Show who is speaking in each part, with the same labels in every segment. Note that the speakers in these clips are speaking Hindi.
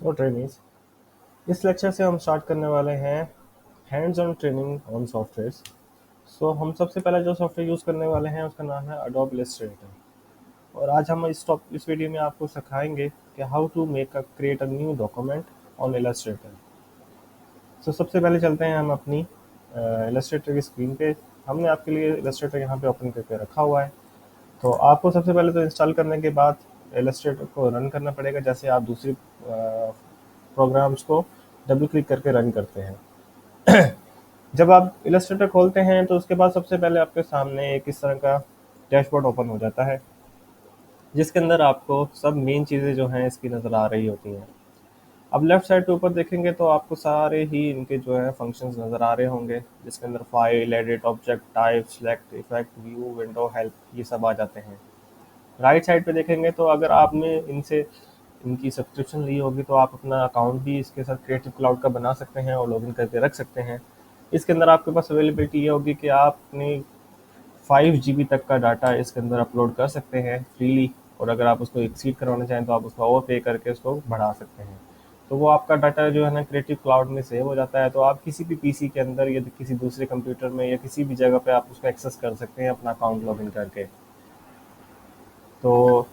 Speaker 1: सो ट्रेनिंग्स इस लेक्चर से हम स्टार्ट करने वाले हैं hands on training on softwares. So हम सबसे पहले जो सॉफ्टवेयर यूज़ करने वाले हैं उसका नाम है अडोब इलस्ट्रेटर। और आज हम इस वीडियो में आपको सिखाएंगे कि how to make a create a new document on Illustrator. So सबसे पहले चलते हैं हम अपनी इलस्ट्रेटर की स्क्रीन पे। हमने आपके लिए इलस्ट्रेटर यहाँ पे ओपन करके रखा हुआ है। तो आपको सबसे पहले तो इंस्टॉल करने के बाद इलस्ट्रेटर को रन करना पड़ेगा, जैसे आप दूसरी प्रोग्राम्स को डबल क्लिक करके रन करते हैं। जब आप इलस्ट्रेटर खोलते हैं तो उसके बाद सबसे पहले आपके सामने एक इस तरह का डैशबोर्ड ओपन हो जाता है, जिसके अंदर आपको सब मेन चीज़ें जो हैं इसकी नज़र आ रही होती हैं। अब लेफ्ट साइड पे ऊपर देखेंगे तो आपको सारे ही इनके जो है फंक्शंस नज़र आ रहे होंगे, जिसके अंदर file, edit, object type, select, effect, view, window, help, ये सब आ जाते हैं। राइट साइड पे देखेंगे तो अगर आपने इनसे इनकी सब्सक्रिप्शन ली होगी तो आप अपना अकाउंट भी इसके साथ क्रिएटिव क्लाउड का बना सकते हैं और लॉगिन करके रख सकते हैं। इसके अंदर आपके पास अवेलेबिलिटी ये होगी कि आप अपनी 5 GB तक का डाटा इसके अंदर अपलोड कर सकते हैं फ्रीली, और अगर आप उसको एक्सीड करवाना चाहें तो आप उसका और पे करके उसको बढ़ा सकते हैं। तो वो आपका डाटा जो है ना क्रिएटिव क्लाउड में सेव हो जाता है, तो आप किसी भी पीसी के अंदर या किसी दूसरे कंप्यूटर में या किसी भी जगह पे आप उसको एक्सेस कर सकते हैं अपना अकाउंट लॉगिन करके। तो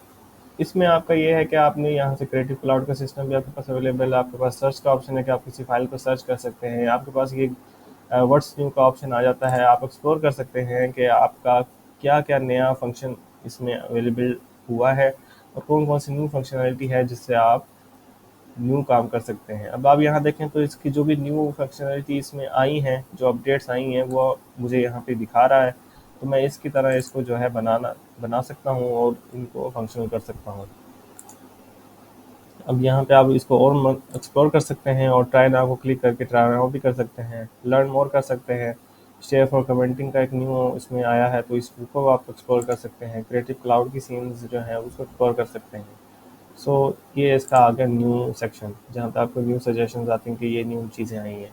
Speaker 1: इसमें आपका ये है कि आपने यहाँ से क्रिएटिव क्लाउड का सिस्टम भी आपके पास अवेलेबल है, आपके पास सर्च का ऑप्शन है कि आप किसी फाइल को सर्च कर सकते हैं, आपके पास ये व्हाट्स न्यू का ऑप्शन आ जाता है, आप एक्सप्लोर कर सकते हैं कि आपका क्या क्या नया फंक्शन इसमें अवेलेबल हुआ है और कौन कौन सी न्यू फंक्शनैलिटी है जिससे आप न्यू काम कर सकते हैं। अब आप यहाँ देखें तो इसकी जो भी न्यू फंक्शनैलिटी इसमें आई हैं, जो अपडेट्स आई हैं, वो मुझे यहाँ पे दिखा रहा है। तो मैं इसकी तरह इसको जो है बना सकता हूँ और इनको फंक्शनल कर सकता हूँ। अब यहाँ पे आप इसको और एक्सप्लोर कर सकते हैं और ट्राई नाउ को क्लिक करके ट्राई नाउ भी कर सकते हैं, लर्न मोर कर सकते हैं। शेयर फॉर कमेंटिंग का एक न्यू इसमें आया है तो इसको आप एक्सप्लोर कर सकते हैं। क्रिएटिव क्लाउड की सीन्स जो है उसको एक्सप्लोर कर सकते हैं। सो ये इसका आ गया न्यू सेक्शन, जहाँ पे आपको न्यू सजेशंस आती हैं कि ये न्यू चीज़ें आई हैं।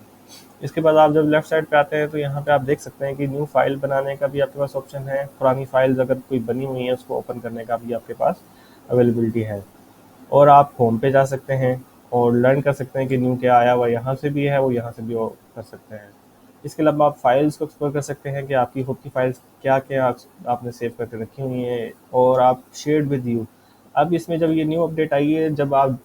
Speaker 1: इसके बाद आप जब लेफ्ट साइड पे आते हैं तो यहाँ पे आप देख सकते हैं कि न्यू फाइल बनाने का भी आपके पास ऑप्शन है। पुरानी फाइल्स अगर कोई बनी हुई है उसको ओपन करने का भी आपके पास अवेलेबिलिटी है। और आप होम पे जा सकते हैं और लर्न कर सकते हैं कि न्यू क्या आया हुआ यहाँ से भी है, वो यहाँ से भी वो कर सकते हैं। इसके अलावा आप फाइल्स को एक्सप्लोर कर सकते हैं कि आपकी खुद की फाइल्स क्या क्या आपने सेव करके रखी हुई हैं, और आप शेयर्ड विद यू। अब इसमें जब ये न्यू अपडेट आई है, जब आप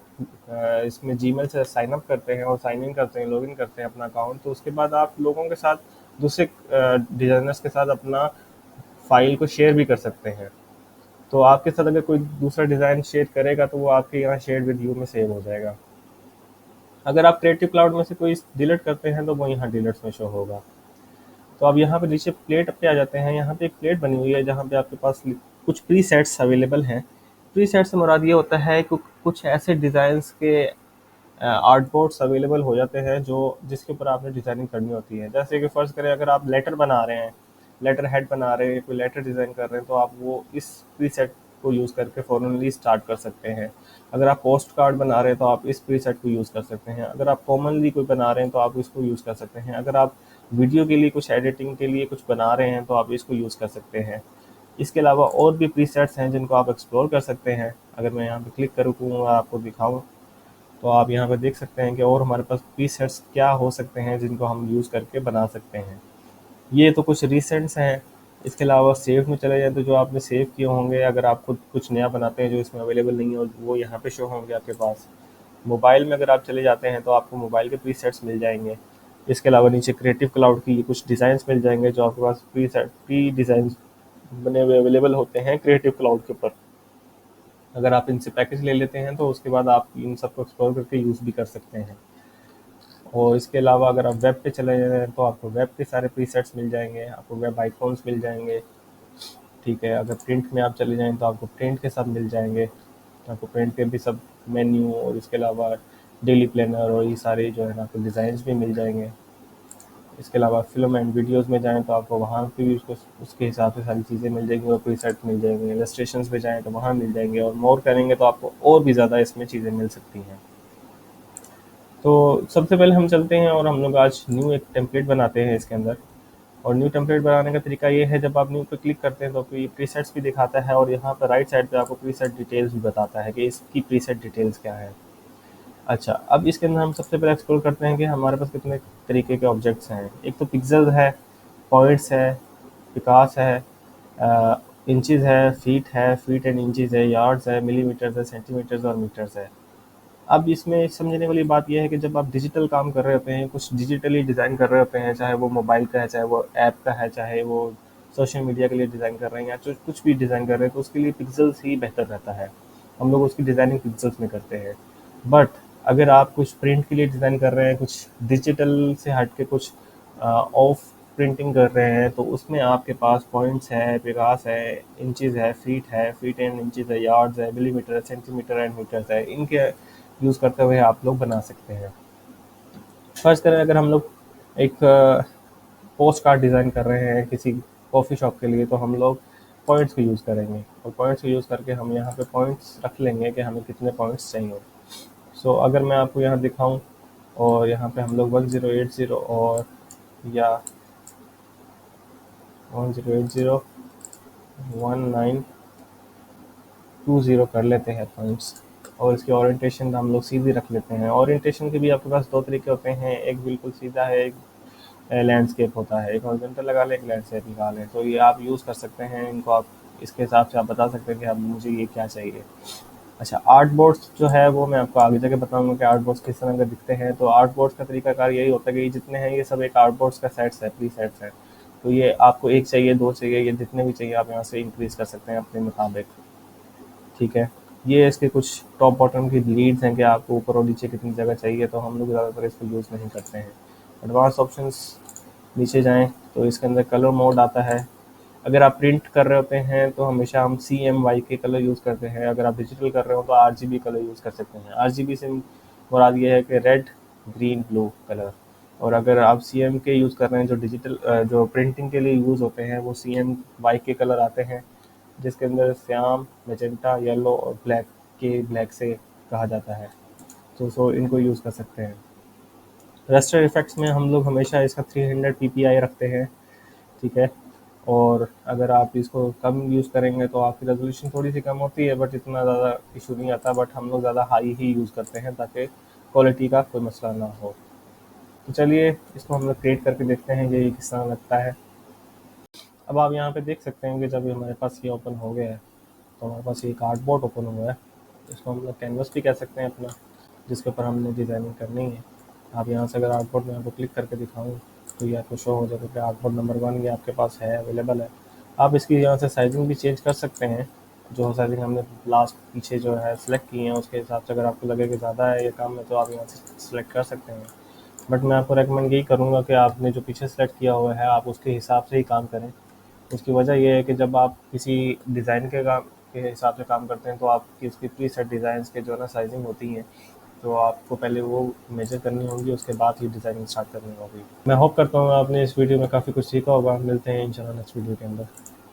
Speaker 1: इसमें जीमेल से साइन अप करते हैं और साइन इन करते हैं, लॉगिन करते हैं अपना अकाउंट, तो उसके बाद आप लोगों के साथ, दूसरे डिज़ाइनर्स के साथ अपना फाइल को शेयर भी कर सकते हैं। तो आपके साथ अगर कोई दूसरा डिज़ाइन शेयर करेगा तो वो आपके यहाँ शेयर विद यू में सेव हो जाएगा। अगर आप क्रिएटिव क्लाउड में से कोई डिलीट करते हैं तो वो यहाँ डिलीट्स में शो होगा। तो अब यहाँ पे नीचे प्लेट पे आ जाते हैं। यहाँ पे एक प्लेट बनी हुई है जहाँ पे आपके पास कुछ प्री सेट्स अवेलेबल हैं। प्री सेट से मुराद ये होता है कि कुछ ऐसे डिज़ाइंस के आर्ट बोर्ड्स अवेलेबल हो जाते हैं जो जिसके ऊपर आपने डिज़ाइनिंग करनी होती है। जैसे कि फ़र्ज़ करें अगर आप लेटर बना रहे हैं, लेटर हेड बना रहे हैं, कोई लेटर डिज़ाइन कर रहे हैं, तो आप वो इस प्रीसेट को यूज़ करके फ़ौरनली स्टार्ट कर सकते हैं। अगर आप पोस्ट कार्ड बना रहे हैं तो आप इस प्रीसेट को यूज़ कर सकते हैं। अगर आप कॉमनली कोई बना रहे हैं तो आप इसको यूज़ कर सकते हैं। अगर आप वीडियो के लिए कुछ एडिटिंग के लिए कुछ बना रहे हैं तो आप इसको यूज़ कर सकते हैं। इसके अलावा और भी प्रीसेट्स हैं जिनको आप एक्सप्लोर कर सकते हैं। अगर मैं यहाँ पे क्लिक करूँ और आपको दिखाऊँ तो आप यहाँ पे देख सकते हैं कि और हमारे पास प्रीसेट्स क्या हो सकते हैं जिनको हम यूज़ करके बना सकते हैं। ये तो कुछ रिसेंट्स हैं। इसके अलावा सेव में चले जाएँ तो जो आपने सेव किए होंगे, अगर आप खुद कुछ नया बनाते हैं जो इसमें अवेलेबल नहीं है, और वो यहाँ पे शो होंगे आपके पास। मोबाइल में अगर आप चले जाते हैं तो आपको मोबाइल के प्रीसेट्स मिल जाएंगे। इसके अलावा नीचे क्रिएटिव क्लाउड की कुछ डिज़ाइंस मिल जाएंगे जो आपके पास प्री डिज़ाइन बने हुए अवेलेबल होते हैं क्रिएटिव क्लाउड के ऊपर। अगर आप इनसे पैकेज ले लेते हैं तो उसके बाद आप इन सबको एक्सप्लोर करके यूज़ भी कर सकते हैं। और इसके अलावा अगर आप वेब पे चले जाएँ तो आपको वेब के सारे प्रीसेट्स मिल जाएंगे, आपको वेब आइकॉन्स मिल जाएंगे। ठीक है, अगर प्रिंट में आप चले जाएँ तो आपको प्रिंट के सब मिल जाएंगे, आपको प्रिंट के भी सब मेन्यू, और इसके अलावा डेली प्लानर और ये सारे जो है ना आपको डिज़ाइंस भी मिल जाएंगे। इसके अलावा फ़िल्म एंड वीडियोज़ में जाएँ तो आपको वहाँ पे भी उसको उसके हिसाब से सारी चीज़ें मिल जाएंगी और प्रीसेट मिल जाएंगे। इलस्ट्रेशंस पे जाएँ तो वहाँ मिल जाएंगे, और मोर करेंगे तो आपको और भी ज़्यादा इसमें चीज़ें मिल सकती हैं। तो सबसे पहले हम चलते हैं और हम लोग आज न्यू एक टेम्पलेट बनाते हैं इसके अंदर। और न्यू टेम्पलेट बनाने का तरीका ये है, जब आप न्यू पे क्लिक करते हैं तो आपको ये प्रीसेट्स भी दिखाता है, और यहाँ पर राइट साइड पे आपको प्रीसेट डिटेल्स भी बताता है कि इसकी प्रीसेट डिटेल्स क्या है। अच्छा, अब इसके अंदर हम सबसे पहले एक्सप्लोर करते हैं कि हमारे पास कितने तरीके के ऑब्जेक्ट्स हैं। एक तो पिक्सेल है, पॉइंट्स है, विकास है, इंचेस है, फीट एंड इंचेस है, यार्ड्स है, मिलीमीटर्स है, सेंटीमीटर्स और मीटर्स है। अब इसमें समझने वाली बात यह है कि जब आप डिजिटल काम कर रहे होते हैं, कुछ डिजिटली डिज़ाइन कर रहे होते हैं, चाहे वो मोबाइल का है, चाहे वो ऐप का है, चाहे वो सोशल मीडिया के लिए डिज़ाइन कर रहे हैं या कुछ भी डिज़ाइन कर रहे हैं, तो उसके लिए पिक्सेल्स ही बेहतर रहता है। हम लोग उसकी डिज़ाइनिंग पिक्सेल्स में करते हैं। बट अगर आप कुछ प्रिंट के लिए डिज़ाइन कर रहे हैं, कुछ डिजिटल से हट के कुछ ऑफ प्रिंटिंग कर रहे हैं, तो उसमें आपके पास पॉइंट्स है, विकास है, इंचेस है, फीट एंड इंचेस है, यार्ड्स है, मिलीमीटर है, सेंटीमीटर एंड मीटर्स है। इनके यूज़ करते हुए आप लोग बना सकते हैं। फर्ज करें अगर हम लोग एक पोस्ट कार्ड डिज़ाइन कर रहे हैं किसी कॉफ़ी शॉप के लिए, तो हम लोग पॉइंट्स को यूज़ करेंगे और पॉइंट्स को यूज़ करके हम यहाँ पे पॉइंट्स रख लेंगे कि हमें कितने पॉइंट्स चाहिए। सो अगर मैं आपको यहाँ दिखाऊँ और यहाँ पे हम लोग 1080 और या 1080 1920 कर लेते हैं पॉइंट्स, और इसकी ओरिएंटेशन हम लोग सीधी रख लेते हैं। ओरिएंटेशन के भी आपके पास दो तरीके होते हैं, एक बिल्कुल सीधा है, एक लैंडस्केप होता है। एक हॉरिजॉन्टल लगा लें, एक लैंडस्केप लगा लें, तो ये आप यूज़ कर सकते हैं इनको। आप इसके हिसाब से आप बता सकते हैं कि अब मुझे ये क्या चाहिए। अच्छा, आर्ट बोर्ड्स जो है वो मैं आपको आगे जाके बताऊंगा कि आर्ट बोर्ड्स किस तरह के दिखते हैं। तो आर्ट बोर्ड्स का तरीकाकार यही होता है कि ये जितने हैं ये सब एक आर्ट बोर्ड्स का सेट्स है, प्री सेट्स है। तो ये आपको एक चाहिए, दो चाहिए, ये जितने भी चाहिए आप यहाँ से इंक्रीज कर सकते हैं अपने मुताबिक। ठीक है, ये इसके कुछ टॉप बॉटम की लीड्स हैं कि आपको ऊपर और नीचे कितनी जगह चाहिए, तो हम लोग ज़्यादातर इसको यूज़ नहीं करते हैं। एडवांस ऑप्शंस नीचे जाएँ तो इसके अंदर कलर मोड आता है। अगर आप प्रिंट कर रहे होते हैं तो हमेशा हम CMYK कलर यूज़ करते हैं। अगर आप डिजिटल कर रहे हो तो RGB कलर यूज़ कर सकते हैं। RGB से मुराद ये है कि रेड, ग्रीन, ब्लू कलर। और अगर आप CMK यूज़ कर रहे हैं, जो डिजिटल जो प्रिंटिंग के लिए यूज़ होते हैं, वो CMYK कलर आते हैं, जिसके अंदर श्याम, मैजेंटा, येलो और ब्लैक के ब्लैक से कहा जाता है। तो इनको यूज़ कर सकते हैं। रास्टर इफेक्ट्स में हम लोग हमेशा इसका 300 PPI रखते हैं। ठीक है, और अगर आप इसको कम यूज़ करेंगे तो आपकी रेजोल्यूशन थोड़ी सी कम होती है, बट इतना ज़्यादा इशू नहीं आता। बट हम लोग ज़्यादा हाई ही यूज़ करते हैं ताकि क्वालिटी का कोई मसला ना हो। तो चलिए इसको हम लोग क्रिएट करके देखते हैं कि ये किस तरह लगता है। अब आप यहाँ पे देख सकते हैं कि जब हमारे पास ये ओपन हो गया है, तो हमारे पास ये कार्डबोर्ड ओपन हुआ है। इसको हम लोग कैनवस भी कह सकते हैं अपना, जिसके ऊपर हमने डिज़ाइनिंग करनी है। आप यहाँ से अगर आर्टबोर्ड में आपको क्लिक करके दिखाऊँ तो ये आपको शो हो जाएगा कि आर्टबोर्ड नंबर 1 ये आपके पास है, अवेलेबल है। आप इसकी यहाँ से साइजिंग भी चेंज कर सकते हैं। जो साइजिंग हमने लास्ट पीछे जो है सिलेक्ट की है उसके हिसाब से, अगर आपको लगे कि ज़्यादा है ये काम है तो आप यहाँ से सिलेक्ट कर सकते हैं। बट मैं आपको रेकमेंड यही करूँगा कि आपने जो पीछे सेलेक्ट किया हुआ है आप उसके हिसाब से ही काम करें। उसकी वजह ये है कि जब आप किसी डिज़ाइन के काम के हिसाब से काम करते हैं तो आपकी उसकी प्री सेट डिज़ाइंस के जो है ना साइजिंग होती हैं, तो आपको पहले वो मेजर करनी होगी, उसके बाद ही डिज़ाइनिंग स्टार्ट करनी होगी। मैं होप करता हूँ आपने इस वीडियो में काफ़ी कुछ सीखा होगा। मिलते हैं इंशाल्लाह नेक्स्ट वीडियो के अंदर।